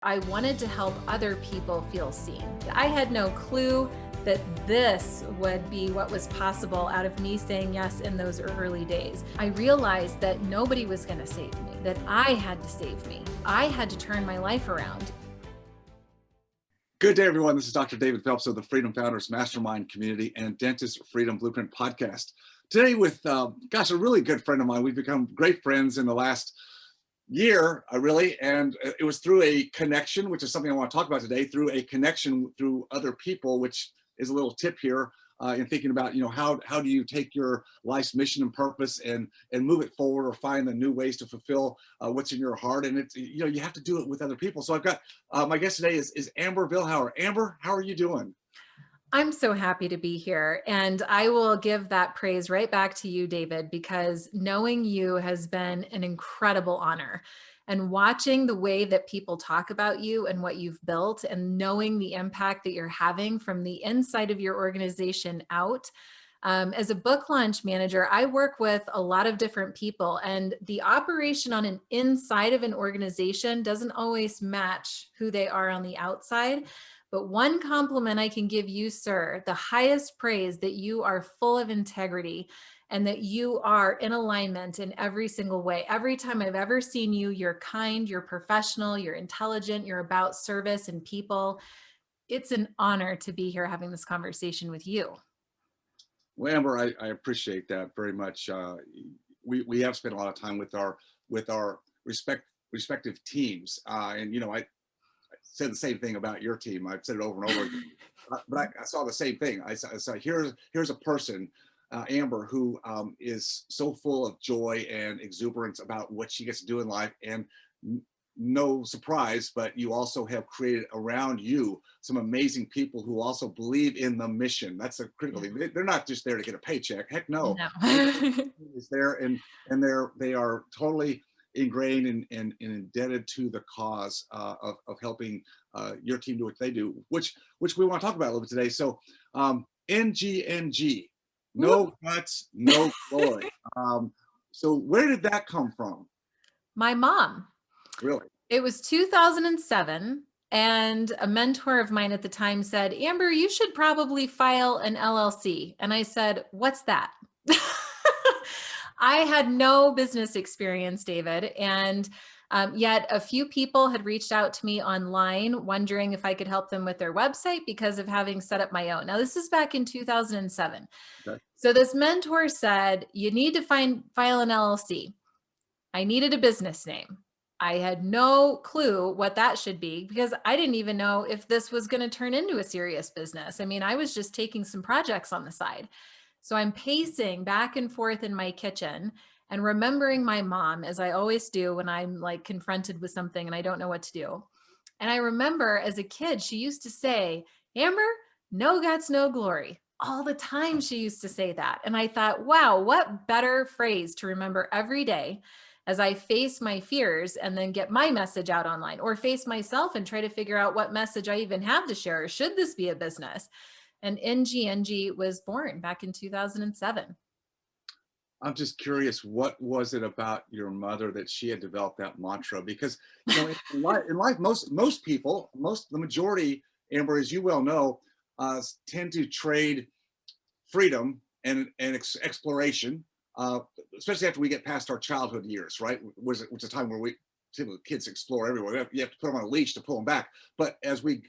I wanted to help other people feel seen. I had no clue that this would be what was possible out of me saying yes in those early days. I realized that nobody was going to save me, that I had to save me. I had to turn my life around. Good day, everyone. This is Dr. David Phelps of the Freedom Founders Mastermind Community and Dentist Freedom Blueprint Podcast. Today with, a really good friend of mine. We've become great friends in the last year, and it was through a connection, which is something I want to talk about today, through a connection through other people, which is a little tip here in thinking about, how do you take your life's mission and purpose and move it forward or find the new ways to fulfill what's in your heart. And it's, you have to do it with other people. So I've got, my guest today is Amber Vilhauer. Amber, how are you doing? I'm so happy to be here. And I will give that praise right back to you, David, because knowing you has been an incredible honor. And watching the way that people talk about you and what you've built and knowing the impact that you're having from the inside of your organization out. As a book launch manager, I work with a lot of different people, and the operation on an inside of an organization doesn't always match who they are on the outside. But one compliment I can give you, sir, the highest praise, that you are full of integrity and that you are in alignment in every single way. Every time I've ever seen you, you're kind, you're professional, you're intelligent, you're about service and people. It's an honor to be here having this conversation with you. Well, Amber, I appreciate that very much. We have spent a lot of time with our respective teams, and I said the same thing about your team. I've said it over and over again, but I saw the same thing. I saw here's a person, Amber, who is so full of joy and exuberance about what she gets to do in life, and no surprise, but you also have created around you some amazing people who also believe in the mission. That's a critical thing. They're not just there to get a paycheck. Heck no. No. Is there, and they are totally ingrained and indebted to the cause of helping your team do what they do, which we want to talk about a little bit today. So NGNG, no guts, no glory. So where did that come from? My mom. Really? It was 2007, and a mentor of mine at the time said, Amber, you should probably file an LLC. And I said, what's that? I had no business experience, David. And yet a few people had reached out to me online wondering if I could help them with their website because of having set up my own. Now, this is back in 2007. Okay. So this mentor said, you need to file an LLC. I needed a business name. I had no clue what that should be because I didn't even know if this was going to turn into a serious business. I mean, I was just taking some projects on the side. So I'm pacing back and forth in my kitchen and remembering my mom, as I always do when I'm like confronted with something and I don't know what to do. And I remember as a kid, she used to say, Amber, no guts, no glory. All the time she used to say that. And I thought, wow, what better phrase to remember every day as I face my fears and then get my message out online, or face myself and try to figure out what message I even have to share. Or should this be a business? And NGNG was born back in 2007. I'm just curious, what was it about your mother that she had developed that mantra? Because in life, most people, the majority, Amber, as you well know, tend to trade freedom and exploration, especially after we get past our childhood years, right? Which is a time where typically kids explore everywhere. You have to put them on a leash to pull them back. But as we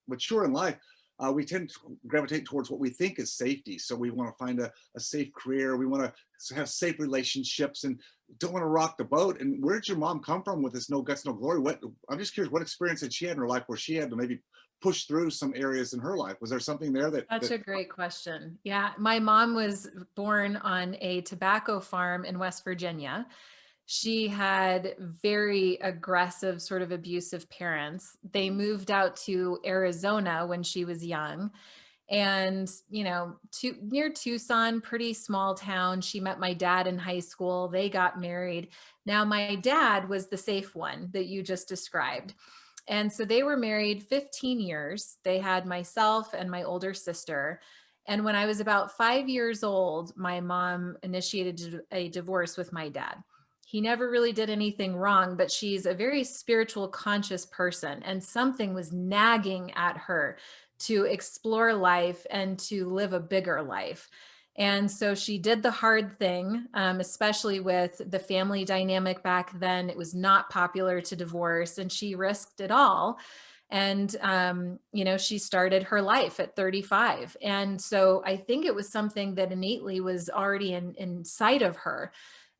mature in life, we tend to gravitate towards what we think is safety. So we want to find a safe career. We want to have safe relationships and don't want to rock the boat. And where did your mom come from with this no guts, no glory? I'm just curious, what experience had she had in her life where she had to maybe push through some areas in her life? Was there something there That's a great question. Yeah, my mom was born on a tobacco farm in West Virginia. She had very aggressive, sort of abusive parents. They moved out to Arizona when she was young. And, near Tucson, pretty small town. She met my dad in high school. They got married. Now, my dad was the safe one that you just described. And so they were married 15 years. They had myself and my older sister. And when I was about 5 years old, my mom initiated a divorce with my dad. he never really did anything wrong, but she's a very spiritual, conscious person. And something was nagging at her to explore life and to live a bigger life. And so she did the hard thing, especially with the family dynamic back then. It was not popular to divorce, and she risked it all. And, she started her life at 35. And so I think it was something that innately was already inside of her.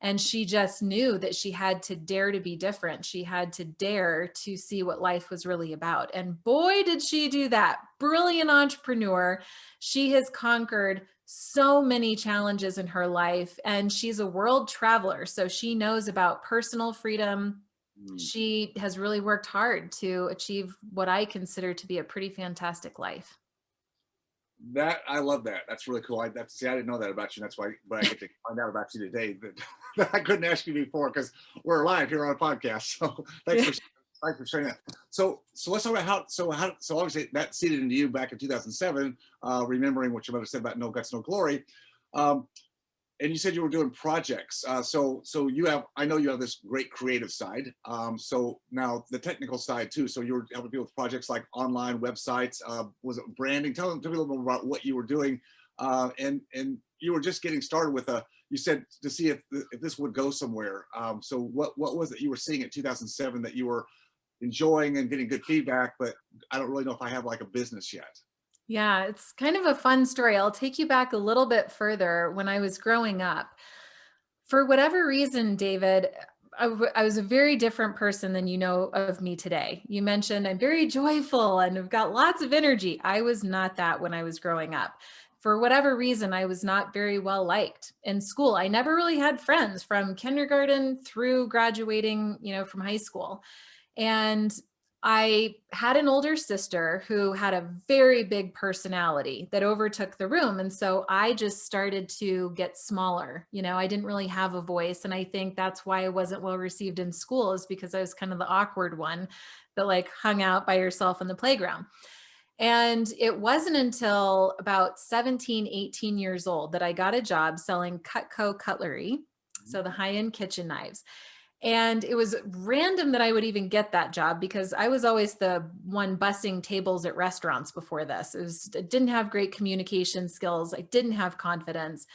And she just knew that she had to dare to be different. She had to dare to see what life was really about. And boy, did she do that. Brilliant entrepreneur. She has conquered so many challenges in her life, and she's a world traveler. So she knows about personal freedom. Mm. She has really worked hard to achieve what I consider to be a pretty fantastic life. That I love that. That's really cool. See, I didn't know that about you. That's why, but I get to find out about you today. That I couldn't ask you before because we're live here on a podcast. So thanks for sharing that. So let's talk about so obviously that seeded into you back in 2007. Remembering what your mother said about no guts, no glory. Um, and you said you were doing projects. So I know you have this great creative side. So now the technical side too. So you were helping people with projects like online websites. Was it branding? Tell me a little bit about what you were doing. And you were just getting started with you said to see if this would go somewhere. So what was it you were seeing in 2007 that you were enjoying and getting good feedback, but I don't really know if I have like a business yet. Yeah, it's kind of a fun story. I'll take you back a little bit further when I was growing up. For whatever reason, David, I was a very different person than you know of me today. You mentioned I'm very joyful and I've got lots of energy. I was not that when I was growing up. For whatever reason, I was not very well liked in school. I never really had friends from kindergarten through graduating, from high school. And I had an older sister who had a very big personality that overtook the room. And so I just started to get smaller. I didn't really have a voice. And I think that's why I wasn't well received in school, is because I was kind of the awkward one that like hung out by herself in the playground. And it wasn't until about 17, 18 years old that I got a job selling Cutco cutlery. So the high-end kitchen knives. And it was random that I would even get that job because I was always the one bussing tables at restaurants before this. I didn't have great communication skills. I didn't have confidence,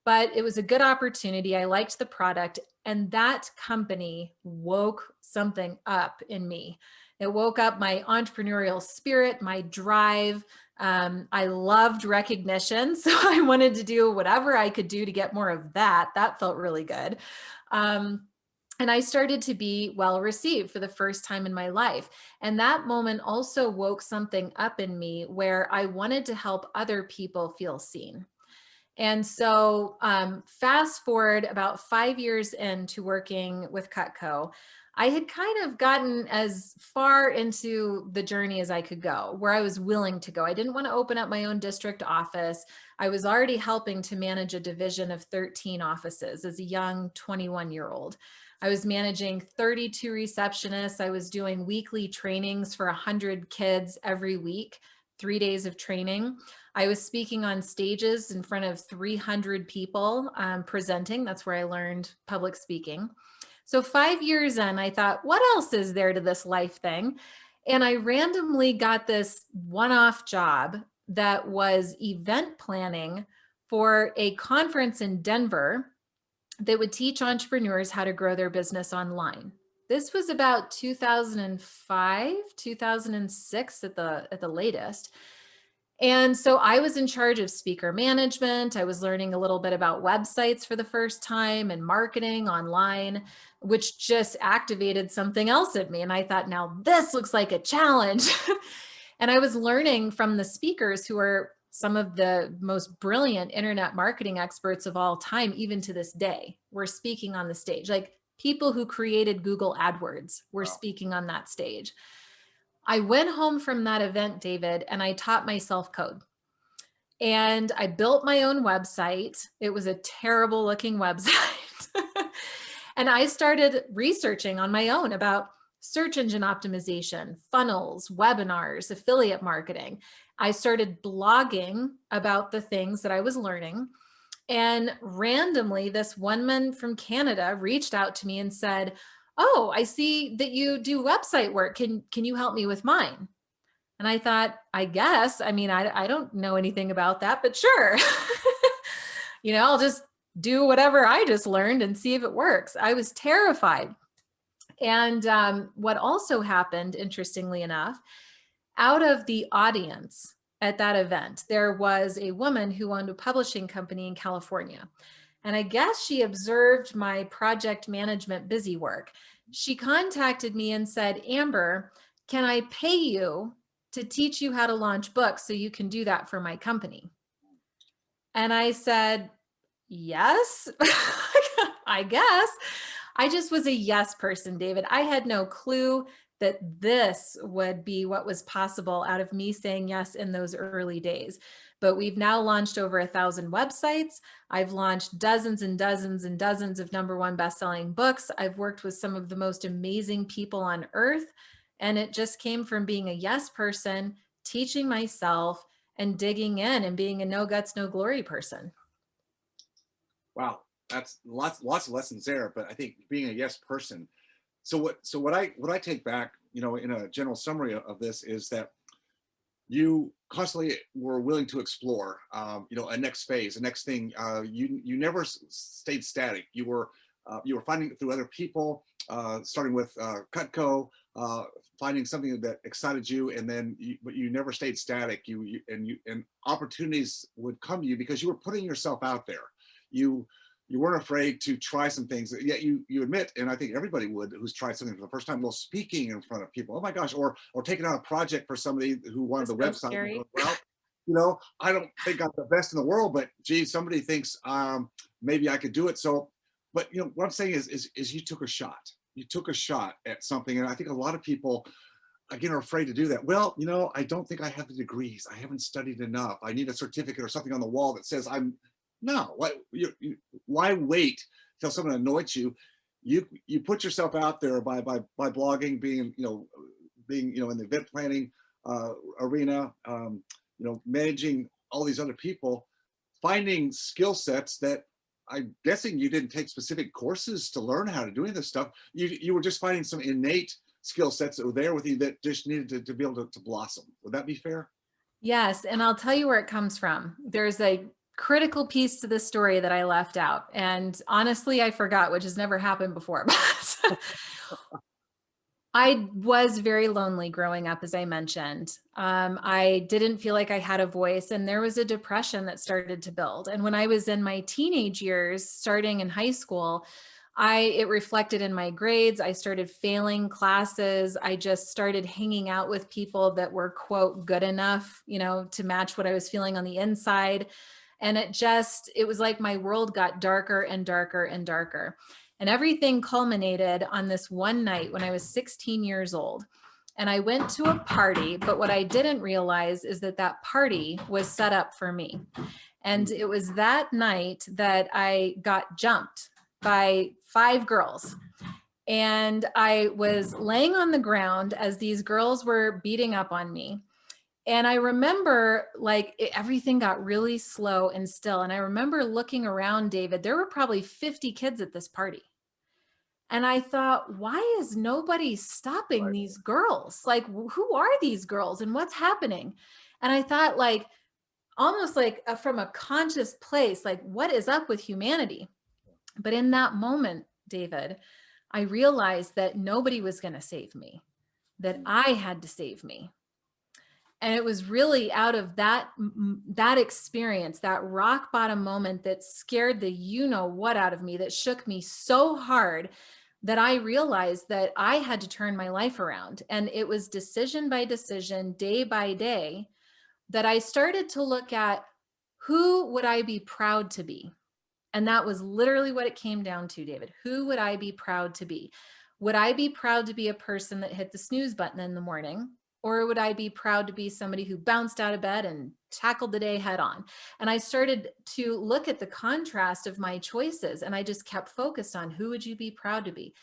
but it was a good opportunity. I liked the product, and that company woke something up in me. It woke up my entrepreneurial spirit, my drive. I loved recognition. So I wanted to do whatever I could do to get more of that. That felt really good. And I started to be well received for the first time in my life. And that moment also woke something up in me where I wanted to help other people feel seen. And so, fast forward about 5 years into working with Cutco, I had kind of gotten as far into the journey as I could go, where I was willing to go. I didn't want to open up my own district office. I was already helping to manage a division of 13 offices as a young 21-year-old. I was managing 32 receptionists. I was doing weekly trainings for 100 kids every week, 3 days of training. I was speaking on stages in front of 300 people, presenting. That's where I learned public speaking. So 5 years in, I thought, what else is there to this life thing? And I randomly got this one-off job that was event planning for a conference in Denver that would teach entrepreneurs how to grow their business online. This was about 2005, 2006 at the latest. And so I was in charge of speaker management. I was learning a little bit about websites for the first time and marketing online, which just activated something else in me. And I thought, now this looks like a challenge. And I was learning from the speakers who are some of the most brilliant internet marketing experts of all time, even to this day. Were speaking on the stage. Like people who created Google AdWords were Wow. speaking on that stage. I went home from that event, David, and I taught myself code. And I built my own website. It was a terrible looking website. And I started researching on my own about search engine optimization, funnels, webinars, affiliate marketing. I started blogging about the things that I was learning. And randomly, this one man from Canada reached out to me and said, "Oh, I see that you do website work. Can you help me with mine?" And I thought, I guess, I mean, I don't know anything about that, but sure. I'll just do whatever I just learned and see if it works. I was terrified. And what also happened, interestingly enough, out of the audience at that event, there was a woman who owned a publishing company in California. And I guess she observed my project management busy work. She contacted me and said, "Amber, can I pay you to teach you how to launch books so you can do that for my company?" And I said, "Yes, I guess." I just was a yes person, David. I had no clue that this would be what was possible out of me saying yes in those early days. But we've now launched over 1,000 websites. I've launched dozens and dozens and dozens of #1 best-selling books. I've worked with some of the most amazing people on earth. And it just came from being a yes person, teaching myself, and digging in and being a no guts, no glory person. Wow, that's lots of lessons there. But I think being a yes person. So what I take back, in a general summary of this is that you constantly were willing to explore, a next phase, a next thing. You never stayed static. You were finding it through other people, starting with Cutco, finding something that excited you, and then but you never stayed static. And opportunities would come to you because you were putting yourself out there. You you weren't afraid to try some things. Yet you admit, and I think everybody would who's tried something for the first time. Well, speaking in front of people, oh my gosh, or taking on a project for somebody who wanted It's the so website. And scary. goes, well, I don't think I'm the best in the world, but geez, somebody thinks maybe I could do it. So, but what I'm saying is you took a shot. You took a shot at something, and I think a lot of people again are afraid to do that. Well, I don't think I have the degrees. I haven't studied enough. I need a certificate or something on the wall that says I'm. No, why wait till someone anoints you? You put yourself out there by blogging, being in the event planning arena, managing all these other people, finding skill sets that I'm guessing you didn't take specific courses to learn how to do this stuff. You were just finding some innate skill sets that were there with you that just needed to be able to blossom. Would that be fair? Yes, and I'll tell you where it comes from. There's a critical piece to this story that I left out. And honestly, I forgot, which has never happened before. But I was very lonely growing up, as I mentioned. I didn't feel like I had a voice, and there was a depression that started to build. And when I was in my teenage years, starting in high school, it reflected in my grades. I started failing classes. I just started hanging out with people that were, quote, good enough, to match what I was feeling on the inside. And it was like my world got darker and darker and darker. And everything culminated on this one night when I was 16 years old. And I went to a party, but what I didn't realize is that that party was set up for me. And it was that night that I got jumped by 5 girls. And I was laying on the ground as these girls were beating up on me. And I remember everything got really slow and still. And I remember looking around, David, there were probably 50 kids at this party. And I thought, why is nobody stopping Right. these girls? Like, who are these girls and what's happening? And I thought, almost from a conscious place, what is up with humanity? But in that moment, David, I realized that nobody was going to save me, that I had to save me. And it was really out of that experience, that rock bottom moment that scared the what out of me, that shook me so hard that I realized that I had to turn my life around. And it was decision by decision, day by day, that I started to look at who would I be proud to be. And that was literally what it came down to, David. Who would I be proud to be? Would I be proud to be a person that hit the snooze button in the morning? Or would I be proud to be somebody who bounced out of bed and tackled the day head on? And I started to look at the contrast of my choices, and I just kept focused on who would you be proud to be?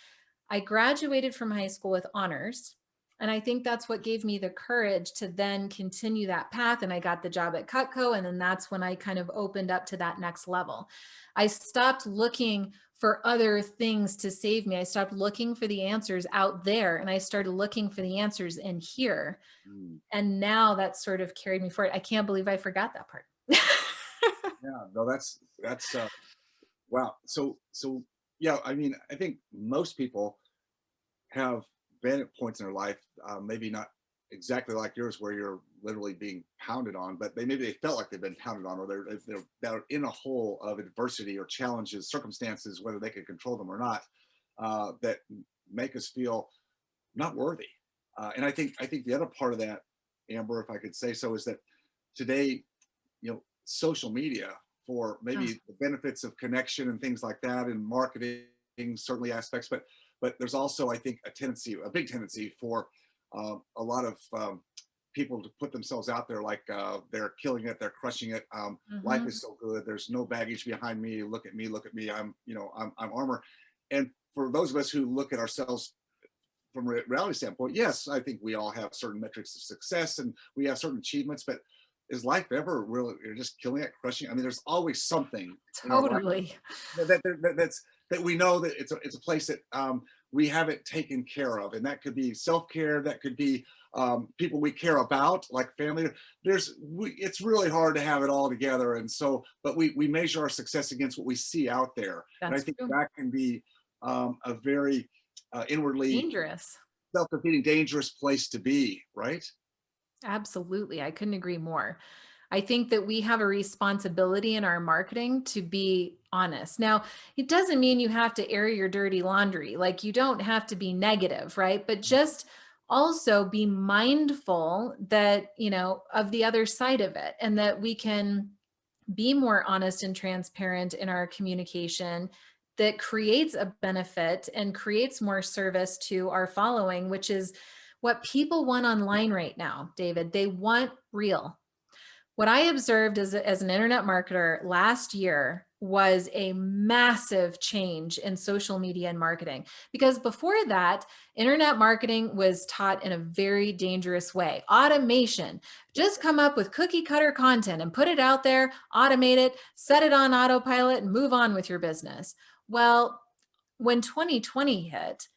I graduated from high school with honors. And I think that's what gave me the courage to then continue that path. And I got the job at Cutco. And then that's when I kind of opened up to that next level. I stopped looking for other things to save me. I stopped looking for the answers out there and I started looking for the answers in here. Mm. And now that's sort of carried me forward. I can't believe I forgot that part. Yeah, no, that's wow. So yeah, I mean, I think most people have been at points in their life, maybe not exactly like yours, where you're literally being pounded on, but maybe they felt like they've been pounded on, or they're in a hole of adversity or challenges, circumstances, whether they can control them or not, that make us feel not worthy. And I think the other part of that, Amber, if I could say so, is that today, social media, for Oh, maybe the benefits of connection and things like that, and marketing, certainly aspects, but there's also, I think, a big tendency for a lot of people to put themselves out there like they're killing it, they're crushing it. Life mhm. is so good. There's no baggage behind me. Look at me. Look at me. I'm armor. And for those of us who look at ourselves from a reality standpoint, yes, I think we all have certain metrics of success and we have certain achievements, but is life ever really, you're just killing it, crushing it? I mean, there's always something in our life Totally. that we know that it's a place that we haven't taken care of, and that could be self-care, that could be people we care about, like family. It's really hard to have it all together, and so, but we measure our success against what we see out there, and I That's think true. that can be a very inwardly Dangerous. self-defeating, dangerous place to be, right? Absolutely. I couldn't agree more. I think that we have a responsibility in our marketing to be honest. Now, it doesn't mean you have to air your dirty laundry. Like you don't have to be negative, right? But just also be mindful that, of the other side of it and that we can be more honest and transparent in our communication that creates a benefit and creates more service to our following, which is what people want online right now, David. They want real. What I observed as an internet marketer last year was a massive change in social media and marketing. Because before that, internet marketing was taught in a very dangerous way. Automation, just come up with cookie cutter content and put it out there, automate it, set it on autopilot, and move on with your business. Well, when 2020 hit,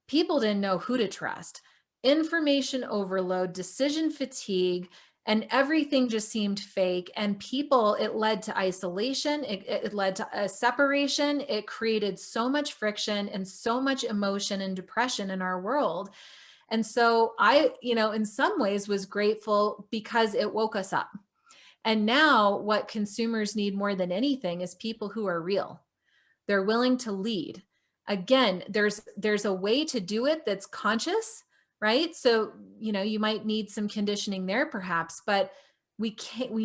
people didn't know who to trust. Information overload, decision fatigue, and everything just seemed fake. And people, it led to isolation, it led to a separation. It created so much friction and so much emotion and depression in our world. And so I, in some ways was grateful because it woke us up. And now what consumers need more than anything is people who are real. They're willing to lead. Again, there's a way to do it that's conscious, right? So, you might need some conditioning there perhaps, but we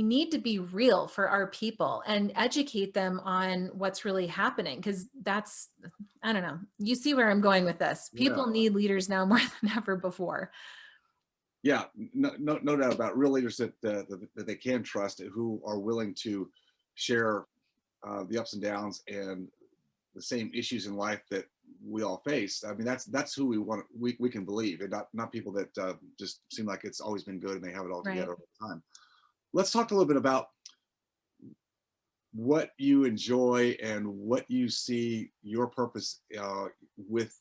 need to be real for our people and educate them on what's really happening, because I don't know. You see where I'm going with this. Yeah. People need leaders now more than ever before. Yeah, no doubt about it. Real leaders that they can trust, who are willing to share the ups and downs and the same issues in life that we all face. I mean, that's who we want. We can believe, and not people that just seem like it's always been good and they have it all Right. together all the time. Let's talk a little bit about what you enjoy and what you see your purpose with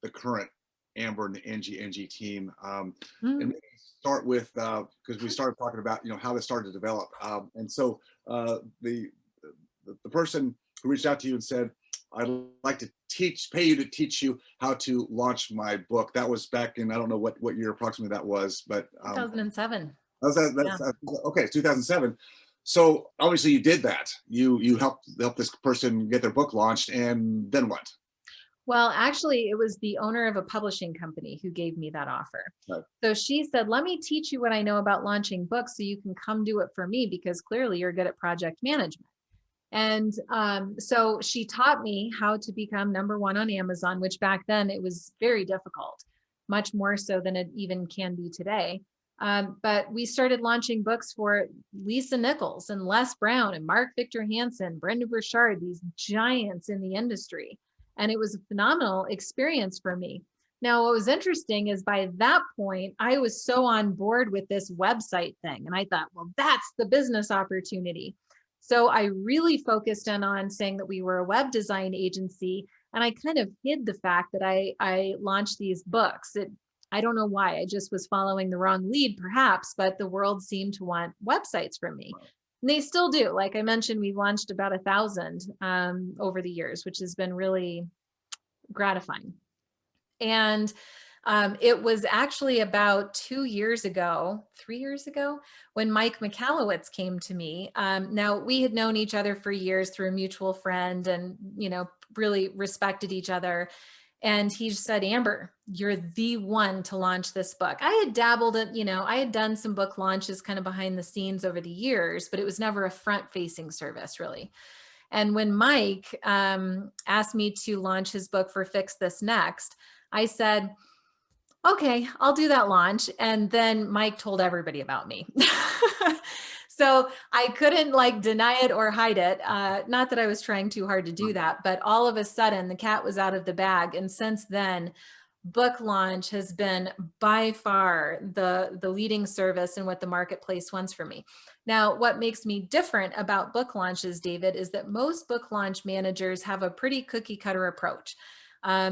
the current Amber and the Angie team. And Mm. maybe start with, because we started talking about how this started to develop. And so the person who reached out to you and said, "I'd like to pay you to teach you how to launch my book." That was back in, I don't know what year approximately that was, but 2007. that's Yeah. okay. It's 2007. So obviously you did that. You helped this person get their book launched, and then what? Well, actually, it was the owner of a publishing company who gave me that offer. Right. So she said, "Let me teach you what I know about launching books so you can come do it for me because clearly you're good at project management." And so she taught me how to become number one on Amazon, which back then it was very difficult, much more so than it even can be today. But we started launching books for Lisa Nichols and Les Brown and Mark Victor Hansen, Brenda Burchard, these giants in the industry. And it was a phenomenal experience for me. Now, what was interesting is by that point, I was so on board with this website thing. And I thought, well, that's the business opportunity. So I really focused in on saying that we were a web design agency. And I kind of hid the fact that I launched these books. I don't know why. I just was following the wrong lead, perhaps, but the world seemed to want websites from me. And they still do. Like I mentioned, we've launched about 1,000 over the years, which has been really gratifying. And it was actually about 2 years ago, 3 years ago, when Mike McAllowitz came to me. Now, we had known each other for years through a mutual friend and, really respected each other. And he said, Amber, you're the one to launch this book. I had dabbled at, I had done some book launches kind of behind the scenes over the years, but it was never a front facing service, really. And when Mike asked me to launch his book for Fix This Next, I said, okay, I'll do that launch. And then Mike told everybody about me. So I couldn't like deny it or hide it. Not that I was trying too hard to do that, but all of a sudden the cat was out of the bag. And since then, book launch has been by far the leading service in what the marketplace wants from me. Now, what makes me different about book launches, David, is that most book launch managers have a pretty cookie cutter approach.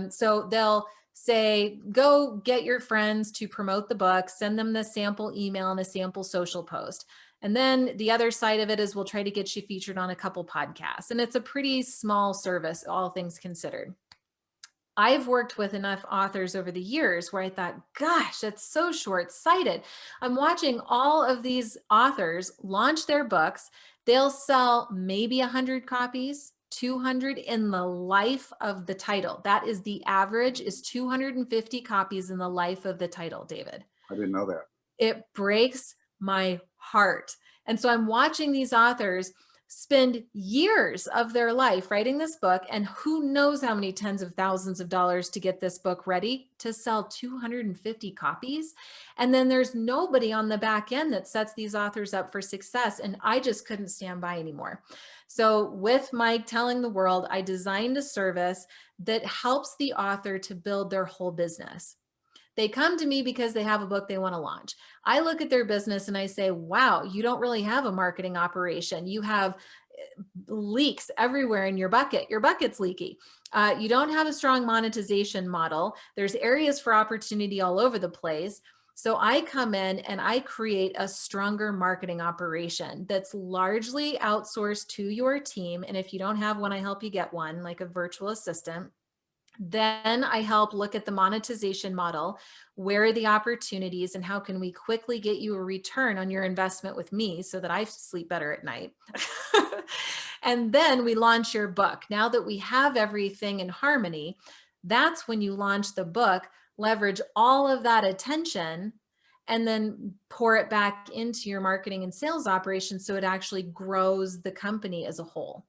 So they'll say, go get your friends to promote the book, send them the sample email and a sample social post. And then the other side of it is we'll try to get you featured on a couple podcasts. And it's a pretty small service, all things considered. I've worked with enough authors over the years where I thought, gosh, that's so short-sighted. I'm watching all of these authors launch their books. They'll sell maybe 100 copies, 200 in the life of the title. That is the average, is 250 copies in the life of the title, David. I didn't know that. It breaks my heart. And so I'm watching these authors spend years of their life writing this book, and who knows how many tens of thousands of dollars to get this book ready to sell 250 copies. And then there's nobody on the back end that sets these authors up for success. And I just couldn't stand by anymore. So with Mike telling the world, I designed a service that helps the author to build their whole business. They come to me because they have a book they want to launch. I look at their business and I say, wow, you don't really have a marketing operation. You have leaks everywhere in your bucket. Your bucket's leaky. You don't have a strong monetization model. There's areas for opportunity all over the place. So I come in and I create a stronger marketing operation that's largely outsourced to your team. And if you don't have one, I help you get one, like a virtual assistant. Then I help look at the monetization model. Where are the opportunities and how can we quickly get you a return on your investment with me so that I sleep better at night? And then we launch your book. Now that we have everything in harmony, that's when you launch the book, leverage all of that attention, and then pour it back into your marketing and sales operations so it actually grows the company as a whole.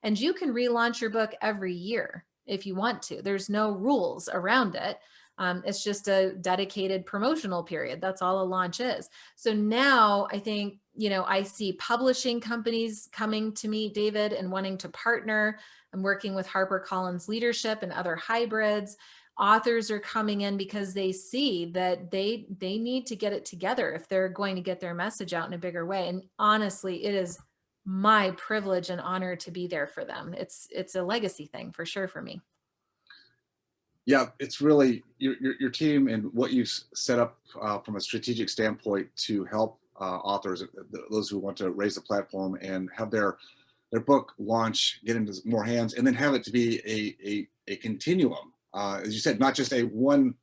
And you can relaunch your book every year if you want to. There's no rules around it. It's just a dedicated promotional period. That's all a launch is. So now I think, I see publishing companies coming to me, David, and wanting to partner. I'm working with HarperCollins Leadership and other hybrids. Authors are coming in because they see that they need to get it together if they're going to get their message out in a bigger way. And honestly, it is my privilege and honor to be there for them. It's a legacy thing for sure for me. Yeah, it's really your team and what you've set up from a strategic standpoint to help authors, those who want to raise the platform and have their book launch, get into more hands, and then have it to be a continuum. As you said, not just a one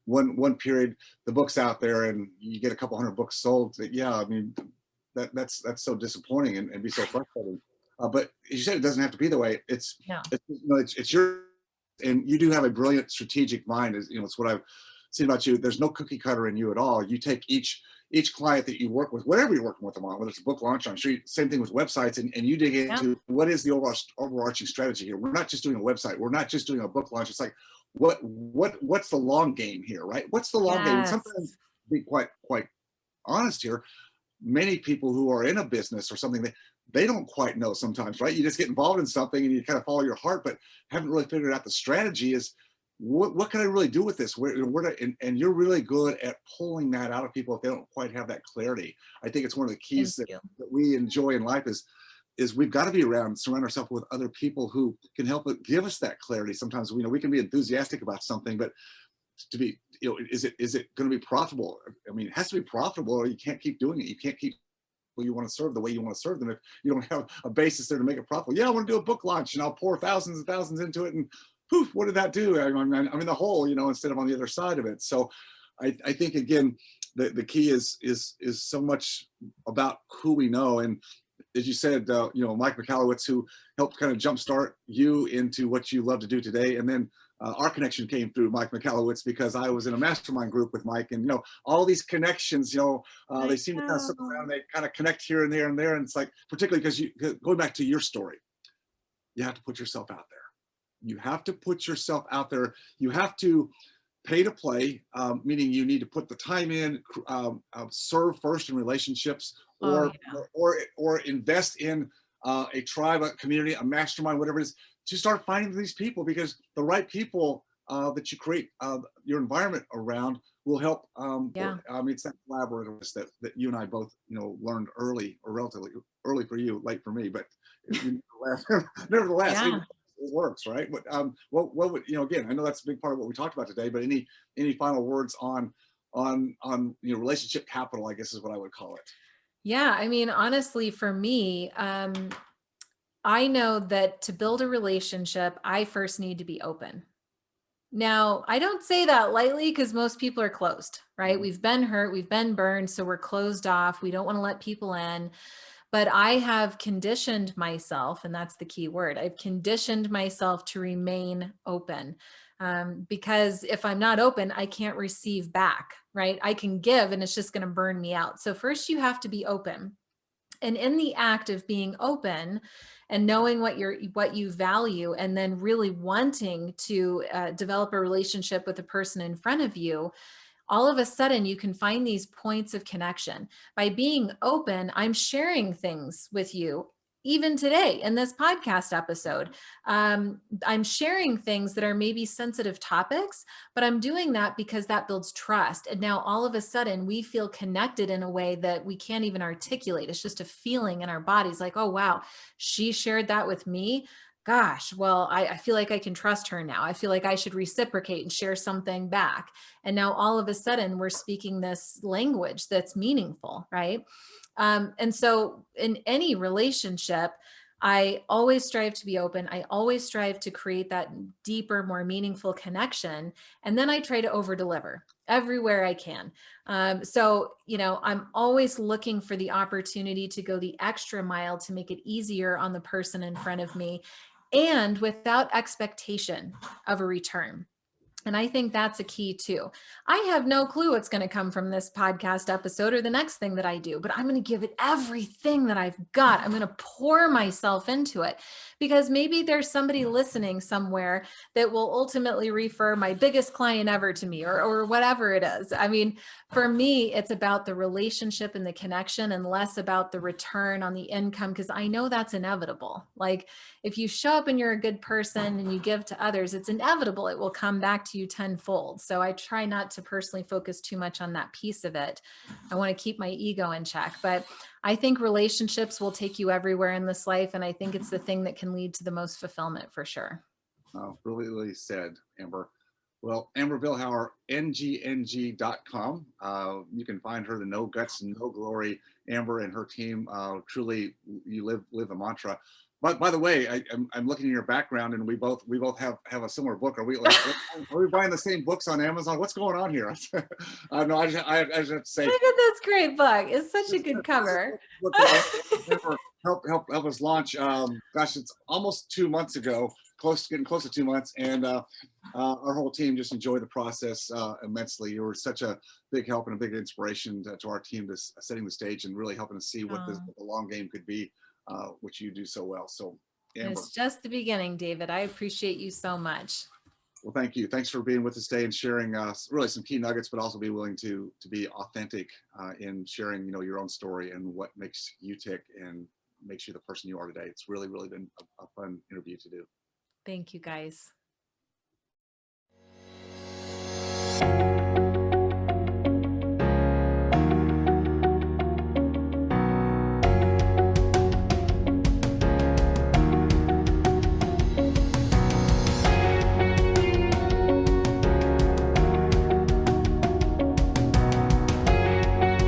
period. The book's out there and you get a couple hundred books sold. Yeah, I mean that's so disappointing and be so frustrating. But as you said, it doesn't have to be the way. It's your, and you do have a brilliant strategic mind. It's what I've seen about you. There's no cookie cutter in you at all. You take each client that you work with, whatever you're working with them on, whether it's a book launch, I'm sure same thing with websites, and you dig into what is the overarching strategy here. We're not just doing a website. We're not just doing a book launch. It's like, what's the long game here, right? What's the long game? And sometimes, to be quite honest here, many people who are in a business or something, they don't quite know sometimes, right? You just get involved in something and you kind of follow your heart, but haven't really figured out the strategy. Is what can I really do with this? And you're really good at pulling that out of people if they don't quite have that clarity. I think it's one of the Thank keys that, you. that we enjoy in life is we've got to be around, surround ourselves with other people who can help give us that clarity. Sometimes, we can be enthusiastic about something, but to be, is it going to be profitable? I mean, it has to be profitable, or you can't keep doing it. You can't keep who you want to serve the way you want to serve them if you don't have a basis there to make it profitable. Yeah, I want to do a book launch and I'll pour thousands and thousands into it, and poof, what did that do? I'm in the hole, instead of on the other side of it. So I think, again, the key is so much about who we know. And as you said, Mike Michalowicz, who helped kind of jumpstart you into what you love to do today. And then our connection came through Mike Michalowicz, because I was in a mastermind group with Mike, and all these connections, they I seem to kind of circle know. around, they kind of connect here and there and there. And it's like, particularly because going back to your story, you have to put yourself out there. You have to put yourself out there. You have to pay to play, meaning you need to put the time in, serve first in relationships, Oh or yeah. or invest in a tribe, a community, a mastermind, whatever it is, to start finding these people, because the right people that you create your environment around will help. Yeah. It's that collaborative that you and I both learned early, or relatively early for you, late for me, but nevertheless, Yeah. it works, right? What would again? I know that's a big part of what we talked about today, but any final words on relationship capital, I guess is what I would call it. Yeah. I mean, honestly, for me, I know that to build a relationship, I first need to be open. Now, I don't say that lightly because most people are closed, right? Mhm. We've been hurt, we've been burned, so we're closed off. We don't want to let people in. But I have conditioned myself, and that's the key word. I've conditioned myself to remain open. Because if I'm not open, I can't receive back, right? I can give and it's just going to burn me out. So, first, you have to be open. And in the act of being open and knowing what you value, and then really wanting to develop a relationship with the person in front of you, all of a sudden you can find these points of connection. By being open, I'm sharing things with you. Even today in this podcast episode, I'm sharing things that are maybe sensitive topics, but I'm doing that because that builds trust. And now all of a sudden we feel connected in a way that we can't even articulate. It's just a feeling in our bodies like, oh, wow, she shared that with me. Gosh, well, I feel like I can trust her now. I feel like I should reciprocate and share something back. And now all of a sudden we're speaking this language that's meaningful, right? And so in any relationship, I always strive to be open. I always strive to create that deeper, more meaningful connection. And then I try to over deliver everywhere I can. I'm always looking for the opportunity to go the extra mile to make it easier on the person in front of me, and without expectation of a return. And I think that's a key too. I have no clue what's going to come from this podcast episode or the next thing that I do, but I'm going to give it everything that I've got. I'm going to pour myself into it, because maybe there's somebody listening somewhere that will ultimately refer my biggest client ever to me, or whatever it is. I mean, for me, it's about the relationship and the connection, and less about the return on the income, because I know that's inevitable. Like, if you show up and you're a good person and you give to others, it's inevitable it will come back to you tenfold. So I try not to personally focus too much on that piece of it. I want to keep my ego in check, but I think relationships will take you everywhere in this life. And I think it's the thing that can lead to the most fulfillment, for sure. Really, really said, Amber. Well, Amber Vilhauer, ngng.com. You can find her, the No Guts, No Glory. Amber and her team, truly, you live a mantra. But by the way, I'm looking in your background, and we both have a similar book. Are we buying the same books on Amazon? What's going on here? No, I just have to say, Look at this great book. It's such a this good cover. book that Amber help us launch. Gosh, it's almost 2 months ago, getting close to 2 months, and our whole team just enjoyed the process immensely. You were such a big help and a big inspiration to our team, to setting the stage and really helping us see what Oh, the long game could be, which you do so well. So, Amber, it's just the beginning, David. I appreciate you so much. well, thank you. Thanks for being with us today and sharing really some key nuggets, but also be willing to be authentic in sharing, your own story and what makes you tick and makes you the person you are today. It's really been a fun interview to do. Thank you, guys.